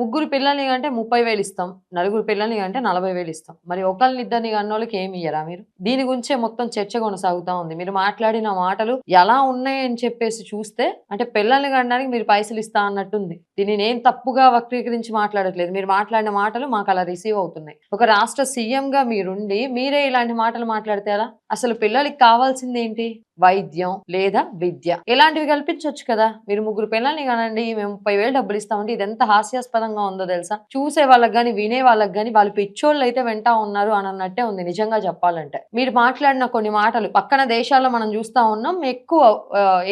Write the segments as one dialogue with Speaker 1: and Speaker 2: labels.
Speaker 1: ముగ్గురు పిల్లల్ని కంటే 30,000 ఇస్తాం, నలుగురు పిల్లల్ని కంటే 40,000 ఇస్తాం. మరి ఒకళ్ళని ఇద్దరిని కన్నోళ్ళకి ఏమి ఇయ్యరా మీరు? దీని గురించే మొత్తం చర్చ కొనసాగుతా ఉంది. మీరు మాట్లాడిన మాటలు ఎలా ఉన్నాయని చెప్పేసి చూస్తే అంటే పిల్లల్ని కనడానికి మీరు పైసలు ఇస్తా అన్నట్టుంది. దీన్ని నేను తప్పుగా వక్రీకరించి మాట్లాడట్లేదు. మీరు మాట్లాడిన మాటలు మాకు అలా రిసీవ్ అవుతున్నాయి. ఒక రాష్ట్ర సీఎంగా మీరుండి మీరే ఇలాంటి మాటలు మాట్లాడితే ఎలా? అసలు పిల్లలకి కావాల్సింది ఏంటి? వైద్యం లేదా విద్య, ఇలాంటివి కల్పించవచ్చు కదా. మీరు ముగ్గురు పిల్లల్ని కానండి, మేము 30,000 డబ్బులు ఇస్తామంటే ఇది ఎంత హాస్యాస్పదంగా ఉందో తెలుసా. చూసే వాళ్ళకి గాని వినే వాళ్ళకి గాని వాళ్ళు పిచ్చోళ్ళు అయితే వెంటా ఉన్నారు అని అన్నట్టే ఉంది నిజంగా చెప్పాలంటే. మీరు మాట్లాడిన కొన్ని మాటలు పక్కన దేశాల్లో మనం చూస్తా ఉన్నాం. ఎక్కువ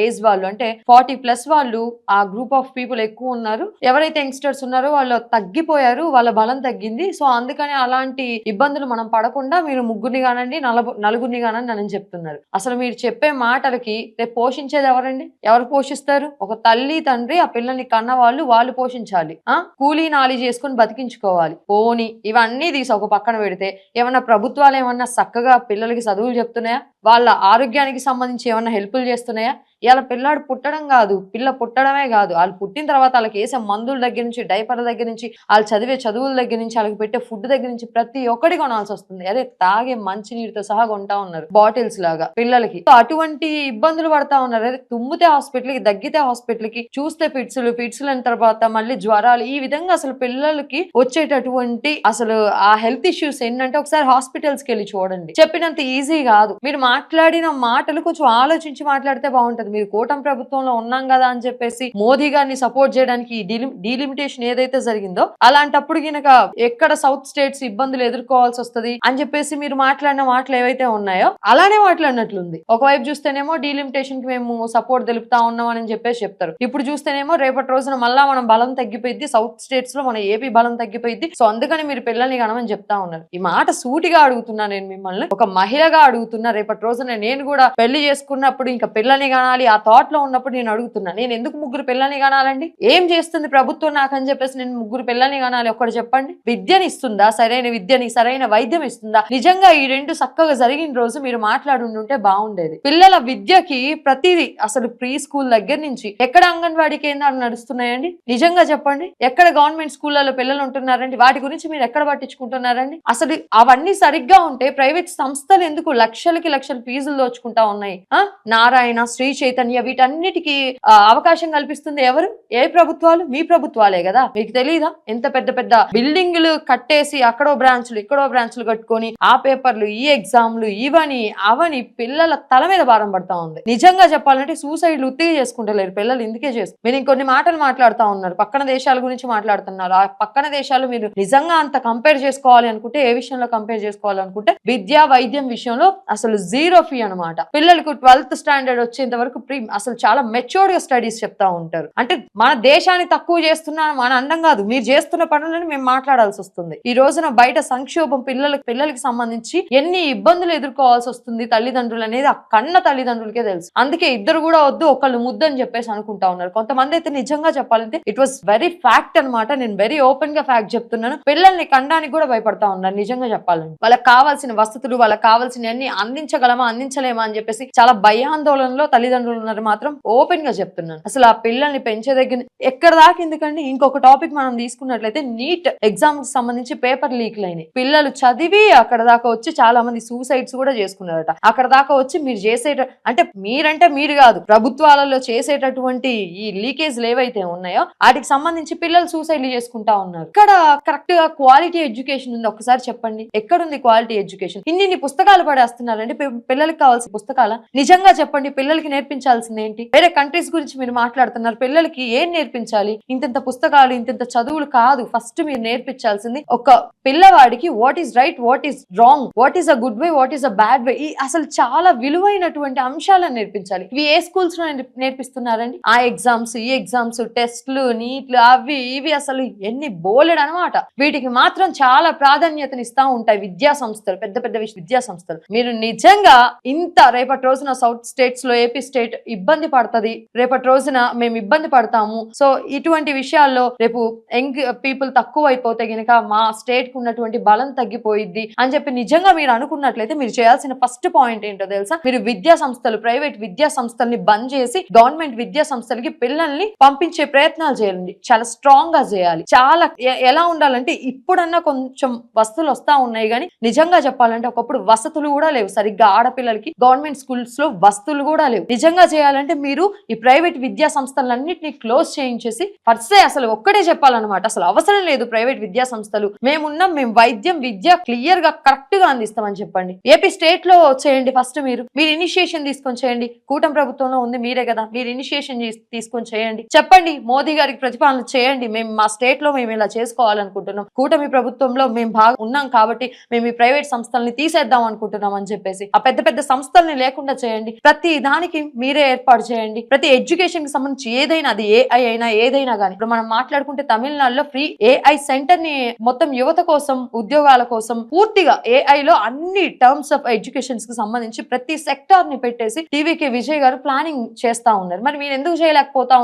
Speaker 1: ఏజ్ వాళ్ళు అంటే 40+ వాళ్ళు ఆ గ్రూప్ ఆఫ్ పీపుల్ ఎక్కువ ఉన్నారు. ఎవరైతే యంగ్స్టర్స్ ఉన్నారో వాళ్ళు తగ్గిపోయారు, వాళ్ళ బలం తగ్గింది. సో అందుకని అలాంటి ఇబ్బందులు మనం పడకుండా మీరు ముగ్గురిని కానండి నలుగురిని కానండి అని చెప్తున్నారు. అసలు మీరు చెప్పే మాటలకి రేపు పోషించేది ఎవరండి? ఎవరు పోషిస్తారు? ఒక తల్లి తండ్రి ఆ పిల్లల్ని కన్న వాళ్ళు పోషించాలి. కూలీ నాలి చేసుకుని బతికించుకోవాలి. పోని ఇవన్నీ తీసి ఒక పక్కన పెడితే ఏమన్నా ప్రభుత్వాలు ఏమన్నా చక్కగా పిల్లలకి చదువులు చెప్తున్నాయా? వాళ్ళ ఆరోగ్యానికి సంబంధించి ఏమన్నా హెల్ప్లు చేస్తున్నాయా? ఇలా పిల్లాడు పుట్టడం కాదు, పిల్ల పుట్టడమే కాదు, వాళ్ళు పుట్టిన తర్వాత వాళ్ళకి వేసే మందుల దగ్గర నుంచి, డైపర్ల దగ్గర నుంచి, వాళ్ళు చదివే చదువుల దగ్గర నుంచి, వాళ్ళకి పెట్టే ఫుడ్ దగ్గర నుంచి ప్రతి ఒక్కటి కొనాల్సి వస్తుంది. అదే తాగే మంచి నీటితో సహా కొంటా ఉన్నారు బాటిల్స్ లాగా పిల్లలకి. అటువంటి ఇబ్బందులు పడతా ఉన్నారు. అదే తుమ్మితే హాస్పిటల్కి, దగ్గితే హాస్పిటల్కి, చూస్తే ఫిట్స్లు అయిన తర్వాత మళ్ళీ జ్వరాలు, ఈ విధంగా అసలు పిల్లలకి వచ్చేటటువంటి అసలు ఆ హెల్త్ ఇష్యూస్ ఏంటంటే ఒకసారి హాస్పిటల్స్కి వెళ్ళి చూడండి. చెప్పినంత ఈజీ కాదు. మీరు మాట్లాడిన మాటలు కొంచెం ఆలోచించి మాట్లాడితే బాగుంటది. మీరు కూటమి ప్రభుత్వంలో ఉన్నాం కదా అని చెప్పేసి మోదీ గారిని సపోర్ట్ చేయడానికి డీలిమిటేషన్ ఏదైతే జరిగిందో అలాంటప్పుడు గినక ఎక్కడ సౌత్ స్టేట్స్ ఇబ్బందులు ఎదుర్కోవాల్సి వస్తుంది అని చెప్పేసి మీరు మాట్లాడిన మాటలు ఏవైతే ఉన్నాయో అలానే మాట్లాడినట్లుంది. ఒకవైపు చూస్తేనేమో డీలిమిటేషన్ కి మేము సపోర్ట్ తెలుపుతా ఉన్నాం అని చెప్పేసి చెప్తారు. ఇప్పుడు చూస్తేనేమో రేపటి రోజున మళ్ళా మనం బలం తగ్గిపోయింది, సౌత్ స్టేట్స్ లో మన ఏపీ బలం తగ్గిపోయింది, సో అందుకని మీరు పిల్లల్ని కనమని చెప్తా ఉన్నారు. ఈ మాట సూటిగా అడుగుతున్నా నేను మిమ్మల్ని, ఒక మహిళగా అడుగుతున్నా. రేపటి రోజున నేను కూడా పెళ్లి చేసుకున్నప్పుడు ఇంకా పిల్లల్ని కనాలి ఆ థాట్ లో ఉన్నప్పుడు నేను అడుగుతున్నా, నేను ఎందుకు ముగ్గురు పిల్లల్ని కనాలండి? ఏం చేస్తుంది ప్రభుత్వం నాకని చెప్పేసి నేను ముగ్గురు పిల్లల్ని కనాలి? ఒక్కటి చెప్పండి. విద్యని ఇస్తుందా? సరైన విద్యని, సరైన వైద్యం ఇస్తుందా? నిజంగా ఈ రెండు చక్కగా జరిగిన రోజు మీరు మాట్లాడుంటే బాగుండేది. పిల్లల విద్యకి ప్రతిదీ అసలు ప్రీ స్కూల్ దగ్గర నుంచి ఎక్కడ అంగన్వాడీ కేంద్రాలు నడుస్తున్నాయండి? నిజంగా చెప్పండి. ఎక్కడ గవర్నమెంట్ స్కూళ్ళలో పిల్లలు ఉంటున్నారండి? వాటి గురించి మీరు ఎక్కడ పట్టించుకుంటున్నారండి? అసలు అవన్నీ సరిగ్గా ఉంటే ప్రైవేట్ సంస్థలు ఎందుకు లక్షలకి లక్షల ఫీజులు దోచుకుంటా ఉన్నాయి? నారాయణ, శ్రీ చైతన్య వీటన్నిటికీ అవకాశం కల్పిస్తుంది ఎవరు? ఏ ప్రభుత్వాలు? మీ ప్రభుత్వాలే కదా. మీకు తెలీదా? ఎంత పెద్ద పెద్ద బిల్డింగ్లు కట్టేసి అక్కడో బ్రాంచ్లు ఇక్కడో బ్రాంచ్లు కట్టుకొని ఆ పేపర్లు, ఈ ఎగ్జామ్లు, ఇవని అవని పిల్లల తల మీద భారం పడతా ఉంది. నిజంగా చెప్పాలంటే సూసైడ్లు ఉత్తిగా చేసుకుంటలేరు పిల్లలు. ఇందుకే చేస్తారు. మీరు ఇంకొన్ని మాటలు మాట్లాడుతా ఉన్నారు, పక్కన దేశాల గురించి మాట్లాడుతున్నారు. ఆ పక్కన దేశాలు మీరు నిజంగా అంత కంపేర్ చేసుకోవాలి అనుకుంటే ఏ విషయంలో కంపేర్ చేసుకోవాలనుకుంటే విద్యా వైద్యం విషయంలో అసలు జీరో ఫీ అనమాట. పిల్లలకు 12th స్టాండర్డ్ వచ్చేంత వరకు అసలు చాలా మెచ్యూర్డ్ గా స్టడీస్ చెప్తా ఉంటారు. అంటే మన దేశాన్ని తక్కువ చేస్తున్నా మన అండం కాదు, మీరు చేస్తున్న పనులను మేము మాట్లాడాల్సి వస్తుంది. ఈ రోజున బయట సంక్షోభం పిల్లలకి సంబంధించి ఎన్ని ఇబ్బందులు ఎదుర్కోవాల్సి వస్తుంది తల్లిదండ్రులు అనేది ఆ కన్న తల్లిదండ్రులకే తెలుసు. అందుకే ఇద్దరు కూడా వద్దు ఒకళ్ళు ముద్దు అని చెప్పేసి అనుకుంటా ఉన్నారు. కొంతమంది అయితే నిజంగా చెప్పాలంటే ఇట్ వాస్ వెరీ ఫ్యాక్ట్ అనమాట. నేను వెరీ ఓపెన్ గా ఫ్యాక్ట్ చెప్తున్నాను. పిల్లల్ని కనడానికి కూడా భయపడతా ఉన్నారు నిజంగా చెప్పాలంటే. వాళ్ళకి కావాల్సిన వసతులు, వాళ్ళకి కావాల్సిన అన్ని అందించగలమా అందించలేమా అని చెప్పేసి చాలా భయాందోళనలో తల్లిదండ్రులు ఉన్నారు మాత్రం ఓపెన్ గా చెప్తున్నాను. అసలు ఆ పిల్లల్ని పెంచే దగ్గర ఎక్కడ దాకా ఎందుకండి. ఇంకొక టాపిక్ మనం తీసుకున్నట్లయితే నీట్ ఎగ్జామ్ కి సంబంధించి పేపర్ లీక్లు అయినాయి. పిల్లలు చదివి అక్కడ దాకా వచ్చి చాలా మంది సూసైడ్స్ కూడా చేసుకున్నారట. అక్కడ దాకా వచ్చి మీరు అంటే మీరంటే మీరు కాదు, ప్రభుత్వాలలో చేసేటటువంటి ఈ లీకేజ్లు ఏవైతే ఉన్నాయో వాటికి సంబంధించి పిల్లలు సూసైడ్లు చేసుకుంటా ఉన్నారు. ఇక్కడ కరెక్ట్ గా క్వాలిటీ ఎడ్యుకేషన్ ఉంది? ఒకసారి చెప్పండి, ఎక్కడుంది క్వాలిటీ ఎడ్యుకేషన్? ఇన్ని పుస్తకాలు పడేస్తున్నారండి పిల్లలకి కావాల్సిన పుస్తకాల? నిజంగా చెప్పండి, పిల్లలకి నేర్పించాల్సింది ఏంటి? వేరే కంట్రీస్ గురించి మీరు మాట్లాడుతున్నారు, పిల్లలకి ఏం నేర్పించాలి? ఇంత పుస్తకాలు ఇంత చదువులు కాదు. ఫస్ట్ మీరు నేర్పించాల్సింది ఒక పిల్లవాడికి what is right, what is wrong, what is a good way, what is a bad way. అసలు చాలా విలువైనటువంటి అంశాలను నేర్పించాలి. ఇవి ఏ స్కూల్స్ లో నేర్పిస్తున్నారండి? ఆ ఎగ్జామ్స్, ఈ ఎగ్జామ్స్, టెస్ట్లు, నీట్లు, అవి ఇవి అసలు ఎన్ని బోలెడ్ అనమాట. వీటికి మాత్రం చాలా ప్రాధాన్యతనిస్తా ఉంటాయి విద్యా సంస్థలు, పెద్ద పెద్ద విద్యా సంస్థలు. మీరు నిజంగా ఇంత రేపటి రోజున సౌత్ స్టేట్స్ లో, ఏపీ స్టేట్ స్టేట్ ఇబ్బంది పడుతుంది, రేపటి రోజున మేము ఇబ్బంది పడతాము, సో ఇటువంటి విషయాల్లో రేపు యంగ్ పీపుల్ తక్కువ అయిపోతే గనక మా స్టేట్ కు ఉన్నటువంటి బలం తగ్గిపోయిద్ది అని చెప్పి నిజంగా మీరు అనుకున్నట్లయితే మీరు చేయాల్సిన ఫస్ట్ పాయింట్ ఏంటో తెలుసా? మీరు విద్యా సంస్థలు, ప్రైవేట్ విద్యా సంస్థల్ని బంద్ చేసి గవర్నమెంట్ విద్యా సంస్థలకి పిల్లల్ని పంపించే ప్రయత్నాలు చేయండి. చాలా స్ట్రాంగ్ గా చేయాలి. చాలా ఎలా ఉండాలంటే ఇప్పుడన్నా కొంచెం వసతులు వస్తా ఉన్నాయి కానీ నిజంగా చెప్పాలంటే ఒకప్పుడు వసతులు కూడా లేవు సరిగ్గా. ఆడపిల్లలకి గవర్నమెంట్ స్కూల్స్ లో వసతులు కూడా లేవు. నిజంగా చేయాలంటే మీరు ఈ ప్రైవేట్ విద్యా సంస్థలన్నింటినీ క్లోజ్ చేయించేసి ఫస్టే అసలు ఒక్కటే చెప్పాలన్నమాట, అసలు అవసరం లేదు ప్రైవేట్ విద్యా సంస్థలు, మేమున్నాం, మేము వైద్యం విద్య క్లియర్ గా కరెక్ట్ గా అందిస్తామని చెప్పండి. ఏపీ స్టేట్ లో చేయండి ఫస్ట్. మీరు ఇనిషియేషన్ తీసుకొని చేయండి. కూటమి ప్రభుత్వంలో ఉంది మీరే కదా, మీరు ఇనిషియేషన్ తీసుకొని చేయండి. చెప్పండి మోదీ గారికి ప్రతిపాదన చేయండి, మేము మా స్టేట్ లో మేము ఇలా చేసుకోవాలనుకుంటున్నాం, కూటమి ప్రభుత్వంలో మేము బాగా ఉన్నాం కాబట్టి మేము ఈ ప్రైవేట్ సంస్థల్ని తీసేద్దాం అనుకుంటున్నాం అని చెప్పేసి ఆ పెద్ద పెద్ద సంస్థల్ని లేకుండా చేయండి. ప్రతి దానికి మీరే ఏర్పాటు చేయండి. ప్రతి ఎడ్యుకేషన్ కి సంబంధించి ఏదైనా, అది ఏఐ అయినా ఏదైనా కానీ, ఇప్పుడు మనం మాట్లాడుకుంటే తమిళనాడులో ఫ్రీ ఏఐ సెంటర్ ని మొత్తం యువత కోసం, ఉద్యోగాల కోసం పూర్తిగా ఏఐ లో అన్ని టర్మ్స్ ఆఫ్ ఎడ్యుకేషన్స్ కి సంబంధించి ప్రతి సెక్టార్ ని పెట్టేసి టీవీకే విజయ్ గారు ప్లానింగ్ చేస్తా ఉన్నారు. మరి మీరు ఎందుకు చేయలేకపోతా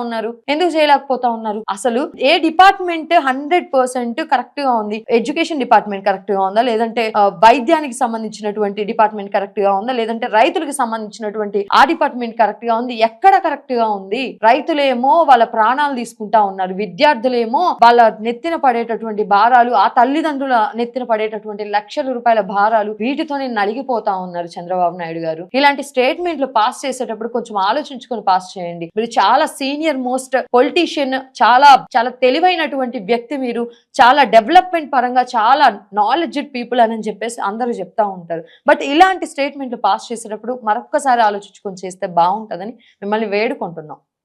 Speaker 1: ఉన్నారు? అసలు ఏ డిపార్ట్మెంట్ 100% కరెక్ట్ గా ఉంది? ఎడ్యుకేషన్ డిపార్ట్మెంట్ కరెక్ట్ గా ఉందా, లేదంటే వైద్యానికి సంబంధించినటువంటి డిపార్ట్మెంట్ కరెక్ట్ గా ఉందా, లేదంటే రైతులకు సంబంధించినటువంటి ఆ డిపార్ట్మెంట్ కరెక్ట్ గా ఉంది? ఎక్కడ కరెక్ట్ గా ఉంది? రైతులేమో వాళ్ళ ప్రాణాలు తీసుకుంటా ఉన్నారు, విద్యార్థులేమో వాళ్ళ నెత్తిన పడేటటువంటి భారాలు, ఆ తల్లిదండ్రుల నెత్తిన పడేటటువంటి లక్షల రూపాయల భారాలు, వీటితోనే నలిగిపోతా ఉన్నారు చంద్రబాబు నాయుడు గారు. ఇలాంటి స్టేట్మెంట్లు పాస్ చేసేటప్పుడు కొంచెం ఆలోచించుకొని పాస్ చేయండి. మీరు చాలా సీనియర్ మోస్ట్ పొలిటీషియన్, చాలా చాలా తెలివైనటువంటి వ్యక్తి, మీరు చాలా డెవలప్మెంట్ పరంగా చాలా నాలెడ్జ్డ్ పీపుల్ అని చెప్పేసి అందరూ చెప్తా ఉంటారు. బట్ ఇలాంటి స్టేట్మెంట్లు పాస్ చేసేటప్పుడు మరొక్కసారి ఆలోచించుకొని చేస్తే బాగుంటుందని మిమ్మల్ని వేడుకుంటున్నాం.